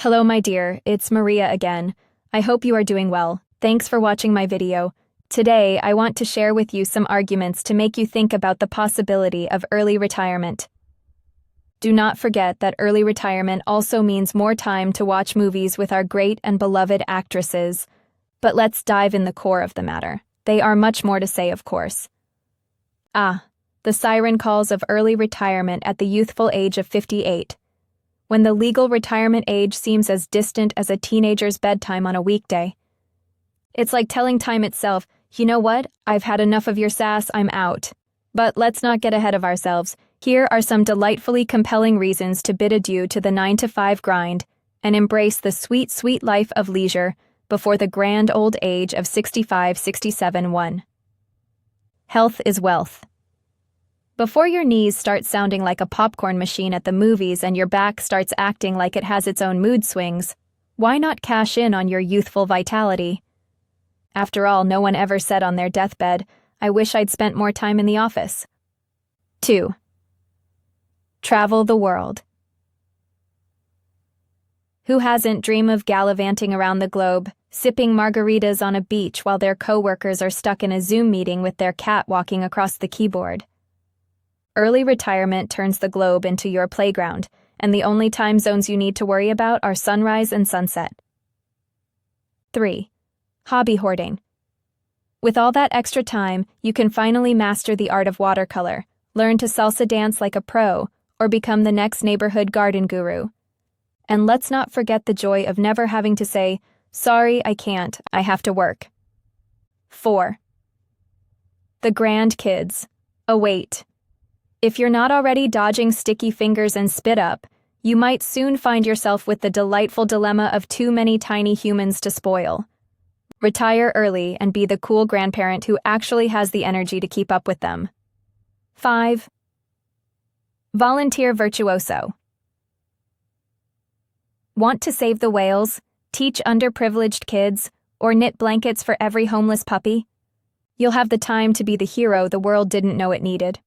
Hello my dear, it's Maria again. I hope you are doing well. Thanks for watching my video. Today, I want to share with you some arguments to make you think about the possibility of early retirement. Do not forget that early retirement also means more time to watch movies with our great and beloved actresses. But let's dive in the core of the matter. They are much more to say, of course. The siren calls of early retirement at the youthful age of 58. When the legal retirement age seems as distant as a teenager's bedtime on a weekday. It's like telling time itself, you know what, I've had enough of your sass, I'm out. But let's not get ahead of ourselves. Here are some delightfully compelling reasons to bid adieu to the 9-to-5 grind and embrace the sweet, sweet life of leisure before the grand old age of 65, 67, 1. Health is wealth. Before your knees start sounding like a popcorn machine at the movies and your back starts acting like it has its own mood swings, why not cash in on your youthful vitality? After all, no one ever said on their deathbed, I wish I'd spent more time in the office. 2. Travel the world. Who hasn't dreamed of gallivanting around the globe, sipping margaritas on a beach while their coworkers are stuck in a Zoom meeting with their cat walking across the keyboard? Early retirement turns the globe into your playground, and the only time zones you need to worry about are sunrise and sunset. 3. Hobby hoarding. With all that extra time, you can finally master the art of watercolor, learn to salsa dance like a pro, or become the next neighborhood garden guru. And let's not forget the joy of never having to say, sorry, I can't, I have to work. 4. The grandkids. Await. If you're not already dodging sticky fingers and spit up, you might soon find yourself with the delightful dilemma of too many tiny humans to spoil. Retire early and be the cool grandparent who actually has the energy to keep up with them. 5. Volunteer virtuoso. Want to save the whales, teach underprivileged kids, or knit blankets for every homeless puppy? You'll have the time to be the hero the world didn't know it needed.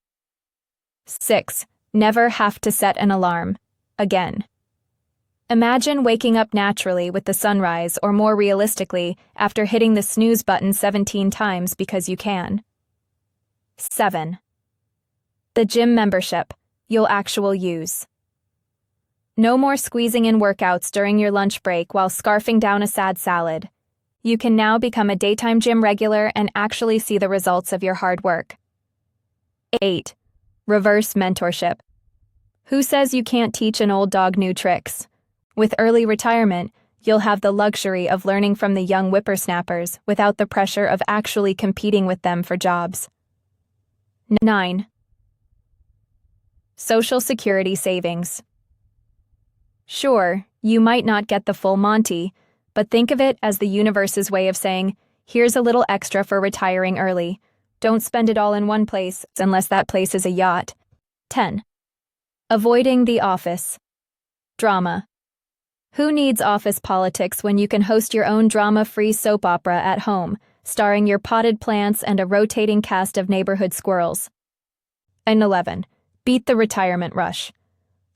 6. Never have to set an alarm. Again. Imagine waking up naturally with the sunrise, or more realistically, after hitting the snooze button 17 times because you can. 7. The gym membership you'll actually use. No more squeezing in workouts during your lunch break while scarfing down a sad salad. You can now become a daytime gym regular and actually see the results of your hard work. 8. Reverse mentorship. Who says you can't teach an old dog new tricks? With early retirement, you'll have the luxury of learning from the young whippersnappers without the pressure of actually competing with them for jobs. 9. Social Security savings. Sure, you might not get the full Monty, but think of it as the universe's way of saying, here's a little extra for retiring early. Don't spend it all in one place, unless that place is a yacht. 10. Avoiding the office. Drama. Who needs office politics when you can host your own drama-free soap opera at home, starring your potted plants and a rotating cast of neighborhood squirrels? And 11. Beat the retirement rush.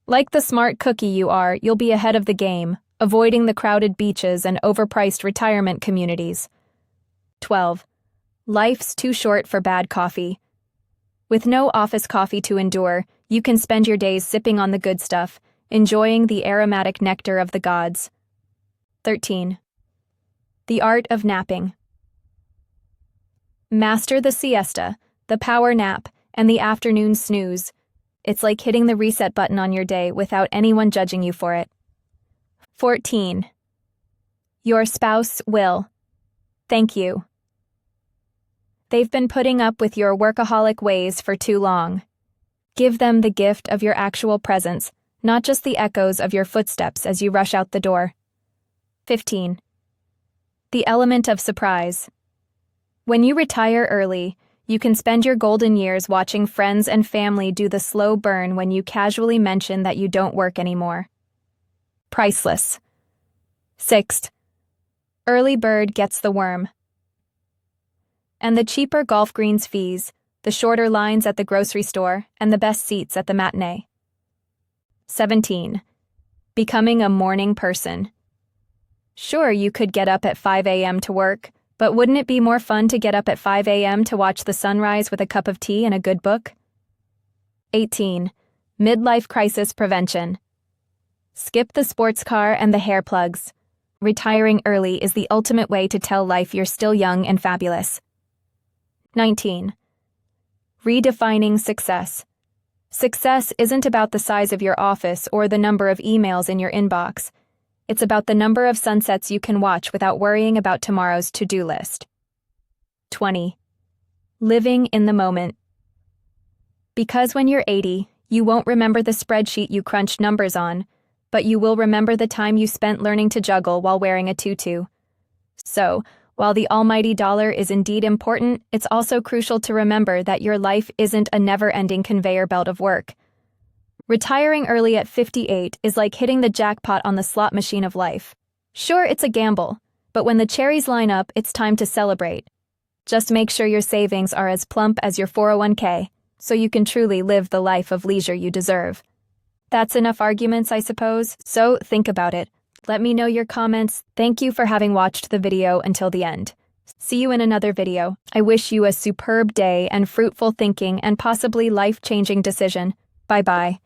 Like the smart cookie you are, you'll be ahead of the game, avoiding the crowded beaches and overpriced retirement communities. 12. Life's too short for bad coffee. With no office coffee to endure, you can spend your days sipping on the good stuff, enjoying the aromatic nectar of the gods. 13. The art of napping. Master the siesta, the power nap, and the afternoon snooze. It's like hitting the reset button on your day without anyone judging you for it. 14. Your spouse will. Thank you. They've been putting up with your workaholic ways for too long. Give them the gift of your actual presence, not just the echoes of your footsteps as you rush out the door. 15. The element of surprise. When you retire early, you can spend your golden years watching friends and family do the slow burn when you casually mention that you don't work anymore. Priceless. 6. Early bird gets the worm. And the cheaper golf greens fees, the shorter lines at the grocery store, and the best seats at the matinee. 17. Becoming a morning person. Sure, you could get up at 5 a.m. to work, but wouldn't it be more fun to get up at 5 a.m. to watch the sunrise with a cup of tea and a good book? 18. Midlife crisis prevention. Skip the sports car and the hair plugs. Retiring early is the ultimate way to tell life you're still young and fabulous. 19. Redefining success. Success isn't about the size of your office or the number of emails in your inbox. It's about the number of sunsets you can watch without worrying about tomorrow's to-do list. 20. Living in the moment. Because when you're 80, you won't remember the spreadsheet you crunched numbers on, but you will remember the time you spent learning to juggle while wearing a tutu. So, while the almighty dollar is indeed important, it's also crucial to remember that your life isn't a never-ending conveyor belt of work. Retiring early at 58 is like hitting the jackpot on the slot machine of life. Sure, it's a gamble, but when the cherries line up, it's time to celebrate. Just make sure your savings are as plump as your 401k, so you can truly live the life of leisure you deserve. That's enough arguments, I suppose, so think about it. Let me know your comments. Thank you for having watched the video until the end. See you in another video. I wish you a superb day and fruitful thinking and possibly life-changing decision. Bye-bye.